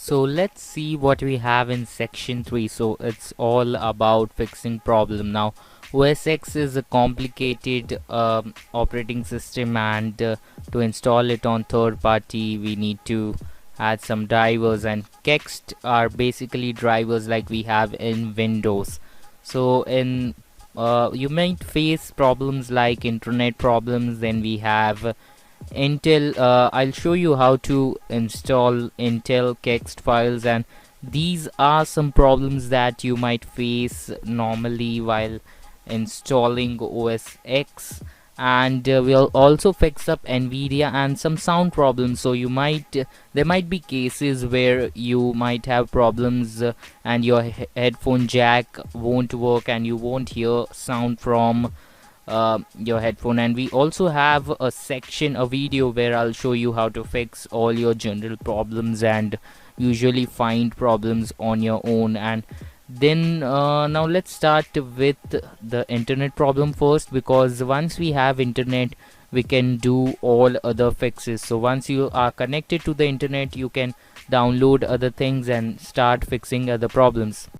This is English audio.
So let's see what we have in section 3. So it's all about fixing problem. Now OS X is a complicated operating system, and to install it on third party we need to add some drivers, and Kexts are basically drivers like we have in Windows. So in you might face problems like internet problems. Then we have Intel. I'll show you how to install Intel Kext files, and these are some problems that you might face normally while installing OS X. And we'll also fix up NVIDIA and some sound problems. So you might there might be cases where you might have problems and your headphone jack won't work and you won't hear sound from your headphone. And we also have a video where I'll show you how to fix all your general problems and usually find problems on your own. And then now let's start with the internet problem first, because once we have internet we can do all other fixes. So once you are connected to the internet you can download other things and start fixing other problems.